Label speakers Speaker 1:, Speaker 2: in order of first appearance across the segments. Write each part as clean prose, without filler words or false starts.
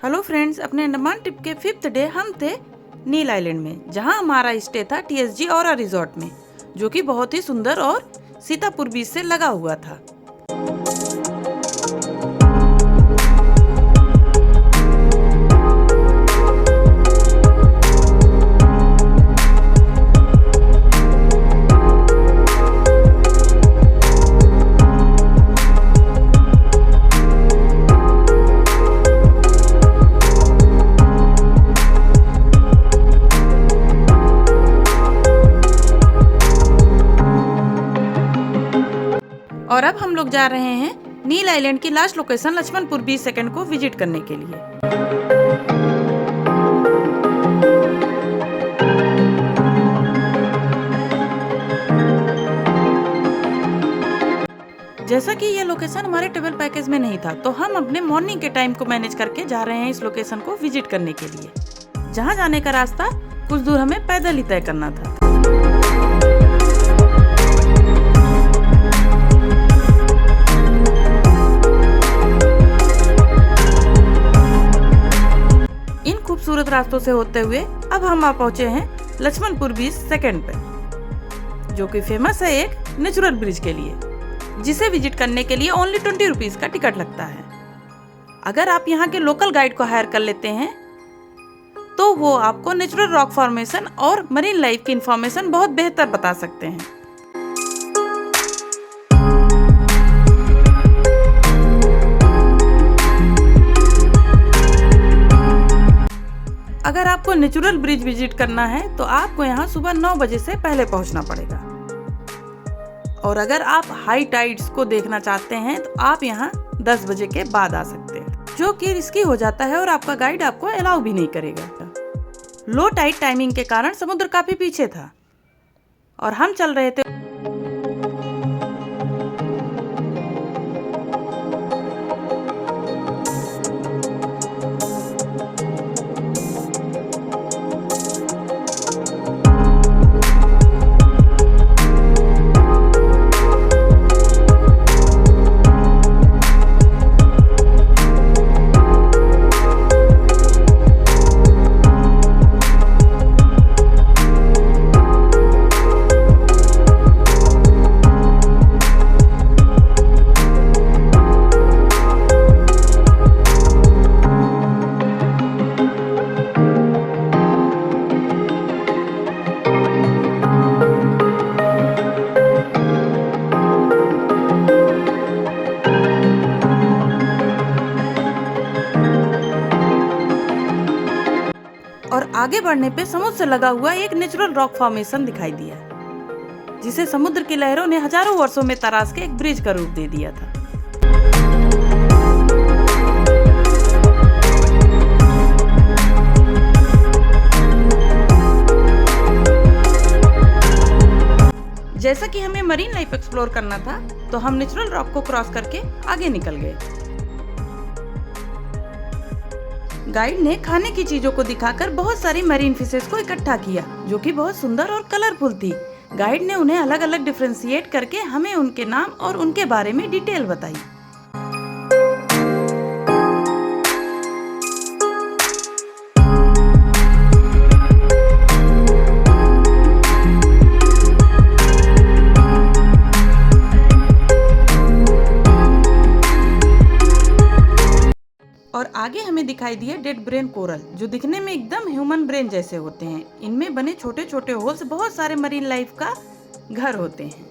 Speaker 1: Hello friends, अपने Andaman trip के 5th day हम थे नील आइलैंड में, जहां हमारा स्टे था TSG और रिजॉर्ट में, जो कि बहुत ही सुंदर और सीतापुर बीच से लगा हुआ था। और अब हम लोग जा रहे हैं नील आइलैंड की लास्ट लोकेशन लक्ष्मणपुर बीच सेकंड को विजिट करने के लिए। जैसा कि ये लोकेशन हमारे ट्रेवल पैकेज में नहीं था, तो हम अपने मॉर्निंग के टाइम को मैनेज करके जा रहे हैं इस लोकेशन को विजिट करने के लिए, जहाँ जाने का रास्ता कुछ दूर हमें पैदल ही तय करना था। खूबसूरत रास्तों से होते हुए अब हम आ पहुंचे हैं लक्ष्मणपुर बीच सेकंड पे, जो कि फेमस है एक नेचुरल ब्रिज के लिए, जिसे विजिट करने के लिए ओनली 20 रुपीज का टिकट लगता है। अगर आप यहाँ के लोकल गाइड को हायर कर लेते हैं तो वो आपको नेचुरल रॉक फॉर्मेशन और मरीन लाइफ की इंफॉर्मेशन बहुत बेहतर बता सकते हैं। अगर आपको नेचुरल ब्रिज विजिट करना है तो आपको यहाँ सुबह 9 बजे से पहले पहुँचना पड़ेगा, और अगर आप हाई टाइड्स को देखना चाहते हैं तो आप यहाँ 10 बजे के बाद आ सकते हैं, जो कि रिस्की हो जाता है और आपका गाइड आपको अलाउ भी नहीं करेगा। लो टाइड टाइमिंग के कारण समुद्र काफी पीछे था और हम चल रहे थे और आगे बढ़ने पे समुद्र से लगा हुआ एक नेचुरल रॉक फॉर्मेशन दिखाई दिया, जिसे समुद्र की लहरों ने हजारों वर्षों में तराश के एक ब्रिज का रूप दे दिया था। जैसा कि हमें मरीन लाइफ एक्सप्लोर करना था, तो हम नेचुरल रॉक को क्रॉस करके आगे निकल गए। गाइड ने खाने की चीजों को दिखाकर बहुत सारी मरीन फिशेस को इकट्ठा किया, जो कि बहुत सुंदर और कलरफुल थी। गाइड ने उन्हें अलग अलग डिफरेंशिएट करके हमें उनके नाम और उनके बारे में डिटेल बताई। और आगे हमें दिखाई दिए डेड ब्रेन कोरल, जो दिखने में एकदम ह्यूमन ब्रेन जैसे होते हैं। इनमें बने छोटे छोटे होल्स बहुत सारे मरीन लाइफ का घर होते हैं।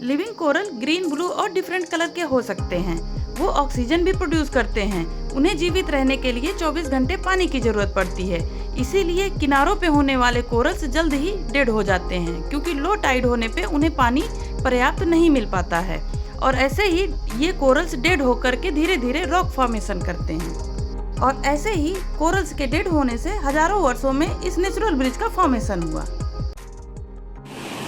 Speaker 1: लिविंग कोरल ग्रीन, ब्लू और डिफरेंट कलर के हो सकते हैं। वो ऑक्सीजन भी प्रोड्यूस करते हैं। उन्हें जीवित रहने के लिए 24 घंटे पानी की जरूरत पड़ती है, इसीलिए किनारों पे होने वाले कोरल्स जल्द ही डेड हो जाते हैं, क्योंकि लो टाइड होने पे उन्हें पानी पर्याप्त नहीं मिल पाता है। और ऐसे ही ये कोरल्स डेड होकर के धीरे धीरे रॉक फॉर्मेशन करते हैं, और ऐसे ही कोरल्स के डेड होने से हजारों वर्षों में इस नेचुरल ब्रिज का फॉर्मेशन हुआ।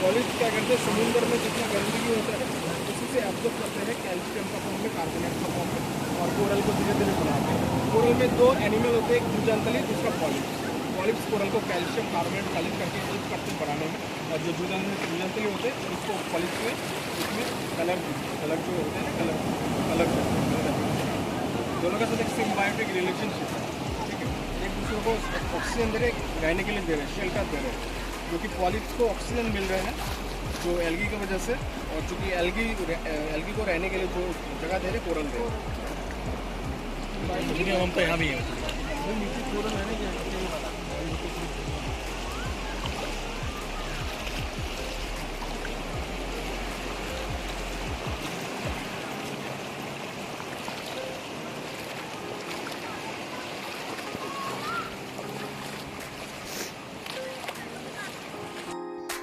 Speaker 2: पॉलिश क्या करते हैं, समुद्र में जितना गंदगी होता है उसी से एब्जॉर्ब करते हैं कैल्शियम का फॉर्म में, कार्बोनेट का फॉर्म में, और कोरल को धीरे धीरे बनाते हैं। कोरल में 2 एनिमल होते हैं, एक जूजांतली, दूसरा पॉलिप्स। पॉलिप्स कोरल को कैल्शियम कार्बोनेट कलिंग करके हेल्प करते हैं बढ़ाने में, और जो जूजांतली होते हैं उसको पॉलिप्स में उसमें कलर जो होते हैं ना, कलर दोनों का साथ एक सिम्बायोटिक रिलेशनशिप है। वाटर को ऑक्सीजन दे रहे हैं, रहने के लिए दे रहे हैं, शेल्टर दे रहे हैं, जो कि पॉलिप्स को ऑक्सीजन मिल रहे हैं जो एल्गी की वजह से, और चूँकि एल्गी को रहने के लिए जो जगह दे रहे कोरल दे रहे
Speaker 3: हम तो यहाँ भी हैं।
Speaker 2: नीचे कोरल है ना।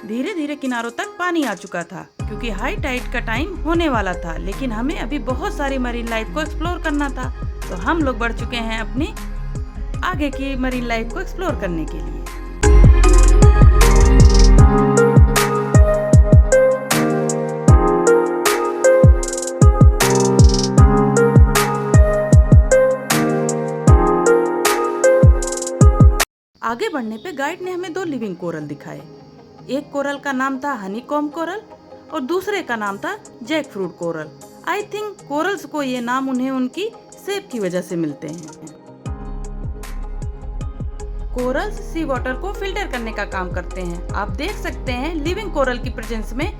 Speaker 1: धीरे धीरे किनारों तक पानी आ चुका था क्योंकि हाई टाइड का टाइम होने वाला था, लेकिन हमें अभी बहुत सारी मरीन लाइफ को एक्सप्लोर करना था, तो हम लोग बढ़ चुके हैं अपनी आगे की मरीन लाइफ को एक्सप्लोर करने के लिए। आगे बढ़ने पे गाइड ने हमें 2 लिविंग कोरल दिखाए। एक कोरल का नाम था हनीकॉम्ब कोरल और दूसरे का नाम था jackfruit coral. I think corals को ये नाम उन्हें उनकी शेप की वजह से मिलते हैं। कोरल्स सी वाटर को फिल्टर करने का काम करते हैं। आप देख सकते हैं लिविंग कोरल की प्रेजेंस में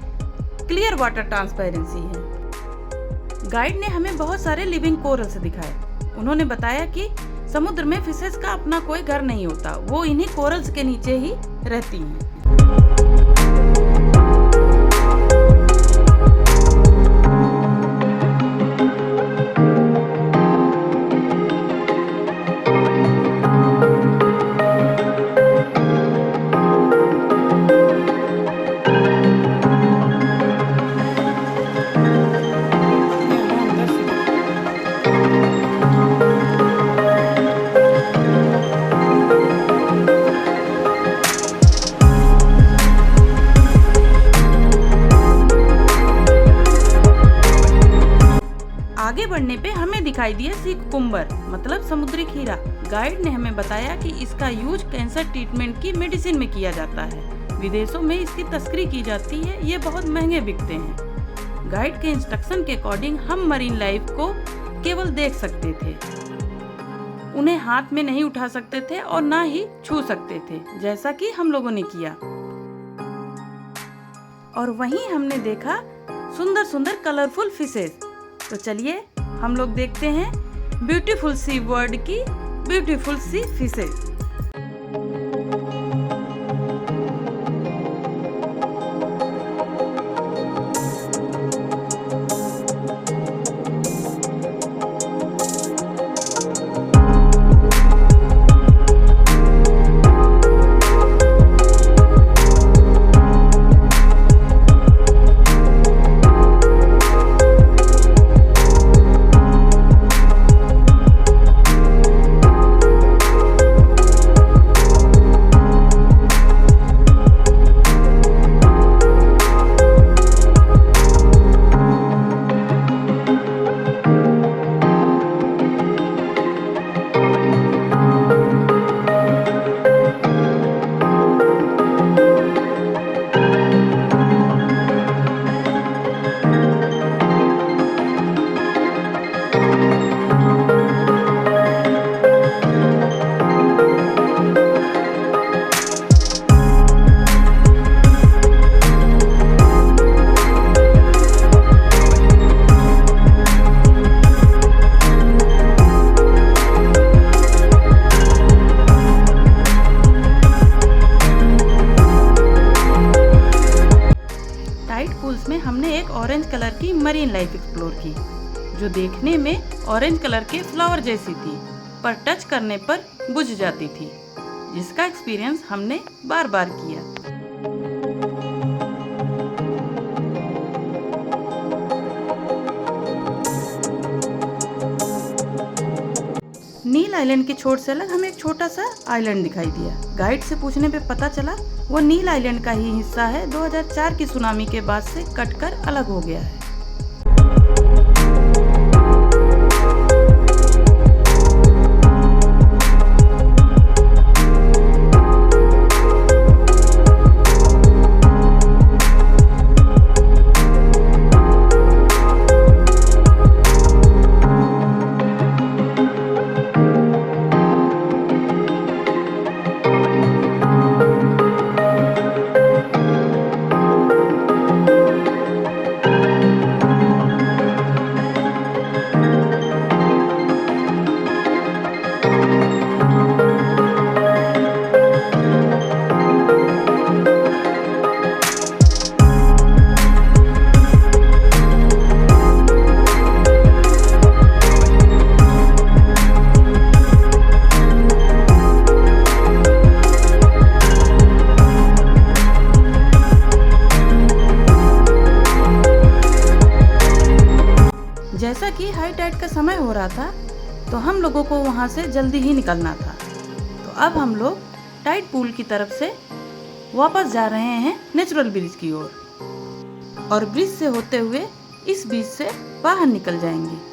Speaker 1: क्लियर वाटर ट्रांसपेरेंसी है। गाइड ने हमें बहुत सारे लिविंग कोरल्स दिखाए। उन्होंने बताया कि समुद्र में फिशेस का अपना कोई घर नहीं होता, वो इन्हीं कोरल्स के नीचे ही रहती हैं। आगे बढ़ने पे हमें दिखाई दिया सी कुकुम्बर मतलब समुद्री खीरा। गाइड ने हमें बताया कि इसका यूज कैंसर ट्रीटमेंट की मेडिसिन में किया जाता है। विदेशों में इसकी तस्करी की जाती है, ये बहुत महंगे बिकते हैं। गाइड के इंस्ट्रक्शन के अकॉर्डिंग हम मरीन लाइफ को केवल देख सकते थे, उन्हें हाथ में नहीं उठा सकते थे और ना ही छू सकते थे, जैसा कि हम लोगों ने किया। और वहीं हमने देखा सुंदर सुंदर कलरफुल फिशेस। तो चलिए हम लोग देखते हैं ब्यूटीफुल सी वर्ल्ड की ब्यूटीफुल सी फिशेस। में हमने एक ऑरेंज कलर की मरीन लाइफ एक्सप्लोर की, जो देखने में ऑरेंज कलर के फ्लावर जैसी थी, पर टच करने पर बुझ जाती थी, जिसका एक्सपीरियंस हमने बार बार किया। नील आइलैंड की छोर से अलग हमें एक छोटा सा आइलैंड दिखाई दिया। गाइड से पूछने पे पता चला वो नील आइलैंड का ही हिस्सा है, 2004 की सुनामी के बाद से कटकर अलग हो गया है। जैसा कि हाई टाइड का समय हो रहा था तो हम लोगों को वहाँ से जल्दी ही निकलना था, तो अब हम लोग टाइड पूल की तरफ से वापस जा रहे हैं नेचुरल ब्रिज की ओर, और ब्रिज से होते हुए इस बीच से बाहर निकल जाएंगे।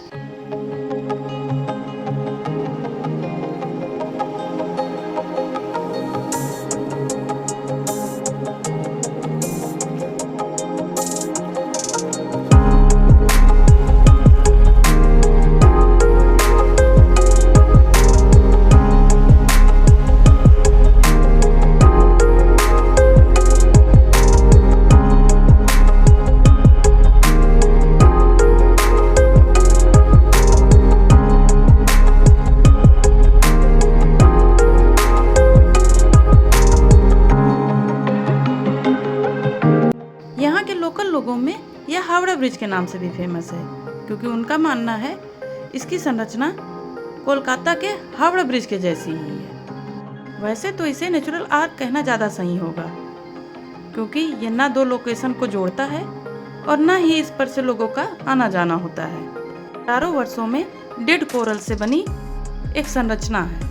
Speaker 1: यहाँ के लोकल लोगों में यह हावड़ा ब्रिज के नाम से भी फेमस है, क्योंकि उनका मानना है इसकी संरचना कोलकाता के हावड़ा ब्रिज के जैसी ही है। वैसे तो इसे नेचुरल आर्क कहना ज़्यादा सही होगा, क्योंकि यह ना दो लोकेशन को जोड़ता है और ना ही इस पर से लोगों का आना जाना होता है। हजारों वर्षों में डेड कोरल से बनी एक संरचना है।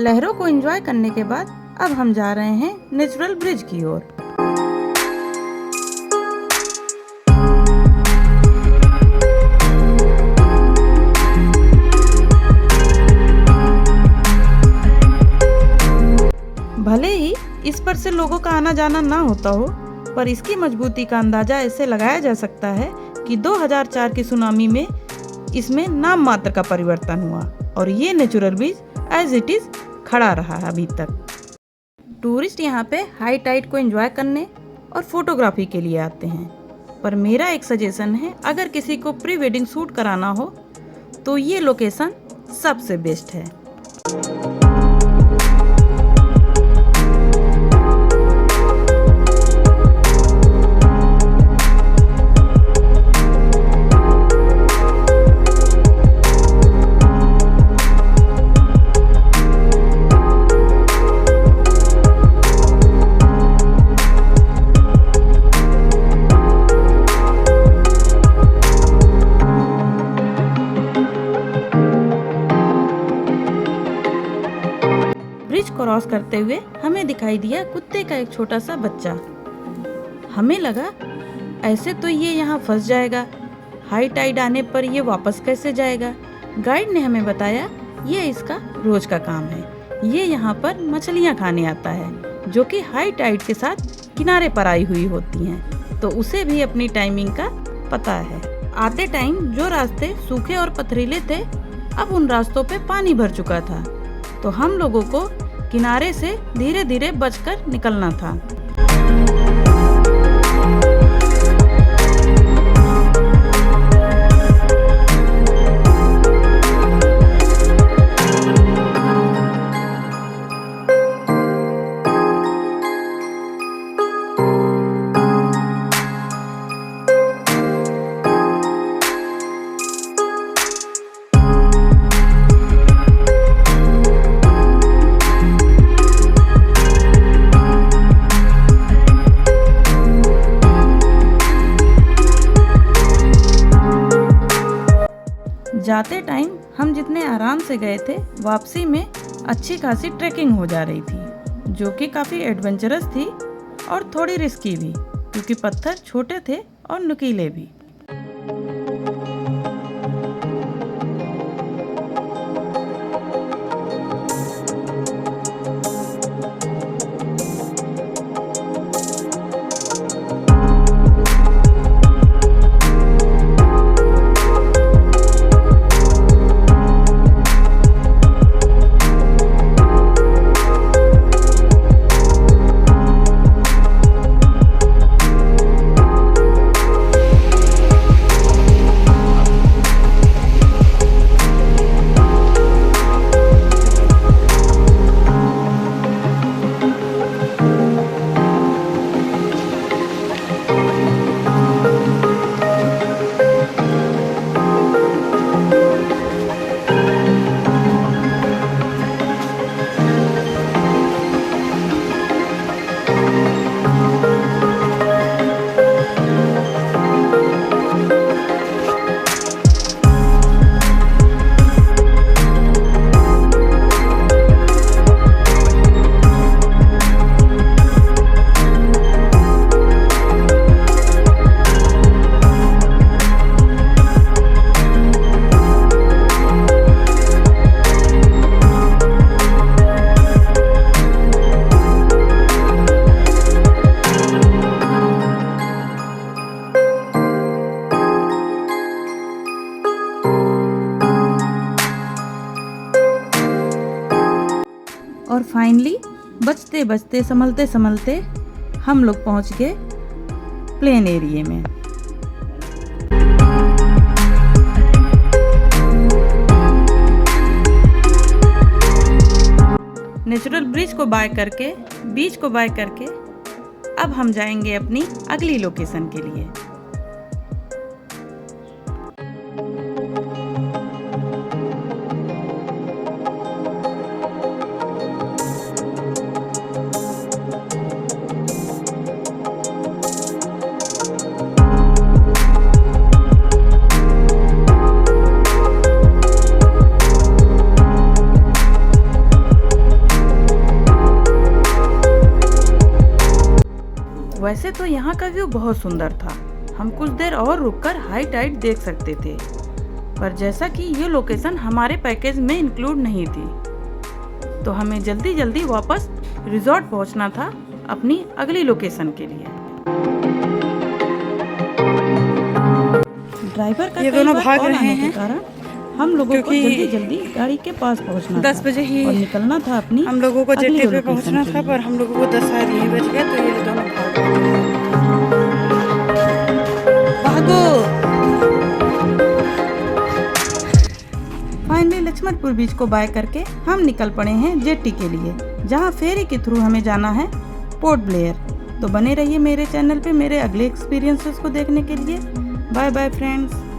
Speaker 1: लहरों को एंजॉय करने के बाद अब हम जा रहे हैं नेचुरल ब्रिज की ओर। भले ही इस पर से लोगों का आना जाना ना होता हो, पर इसकी मजबूती का अंदाजा ऐसे लगाया जा सकता है कि 2004 की सुनामी में इसमें नाम मात्र का परिवर्तन हुआ और ये natural bridge as it is खड़ा रहा है अभी तक। टूरिस्ट यहाँ पे हाई टाइड को एंजॉय करने और फोटोग्राफी के लिए आते हैं, पर मेरा एक सजेशन है, अगर किसी को प्री वेडिंग शूट कराना हो तो ये लोकेशन सबसे बेस्ट है। ब्रिज क्रॉस करते हुए हमें दिखाई दिया कुत्ते का एक छोटा सा बच्चा। हमें लगा ऐसे तो ये यहाँ फंस जाएगा, हाई टाइड आने पर ये वापस कैसे जाएगा। गाइड ने हमें बताया ये इसका रोज का काम है, ये यहाँ पर मछलियाँ खाने आता है जो कि हाई टाइड के साथ किनारे पर आई हुई होती हैं, तो उसे भी अपनी टाइमिंग का पता है। आते टाइम जो रास्ते सूखे और पथरीले थे, अब उन रास्तों पे पानी भर चुका था, तो हम लोगों को किनारे से धीरे धीरे बचकर निकलना था। जाते टाइम हम जितने आराम से गए थे, वापसी में अच्छी खासी ट्रैकिंग हो जा रही थी, जो कि काफ़ी एडवेंचरस थी और थोड़ी रिस्की भी, क्योंकि पत्थर छोटे थे और नुकीले भी। बचते बचते संभलते संभलते हम लोग पहुंच गए प्लेन एरिया में। नेचुरल ब्रिज को बाय करके, बीच को बाय करके अब हम जाएंगे अपनी अगली लोकेशन के लिए। वैसे तो यहाँ का व्यू बहुत सुंदर था, हम कुछ देर और रुककर हाई टाइड देख सकते थे, पर जैसा कि ये लोकेशन हमारे पैकेज में इंक्लूड नहीं थी, तो हमें जल्दी जल्दी वापस रिजॉर्ट पहुँचना था अपनी अगली लोकेशन के लिए। ड्राइवर का
Speaker 3: ये दोनों भाग रहे हैं
Speaker 1: कारण हम लोगों को जल्दी जल्दी गाड़ी के पास पहुंचना
Speaker 3: 10 बजे ही
Speaker 1: और निकलना था अपनी
Speaker 3: हम लोगों को जेटी पे
Speaker 1: लोकेशन
Speaker 3: पहुंचना
Speaker 1: के
Speaker 3: था,
Speaker 1: लिए।
Speaker 3: पर हम लोगों को 10 शायद यही बज गया, तो ये दोनों भागो।
Speaker 1: फाइनली लक्ष्मणपुर बीच को बाय करके हम निकल पड़े हैं जेटी के लिए, जहां फेरी के थ्रू हमें जाना है पोर्ट ब्लेयर। तो बने रहिए मेरे चैनल पे मेरे अगले एक्सपीरियंसेस को देखने के लिए। Bye bye friends.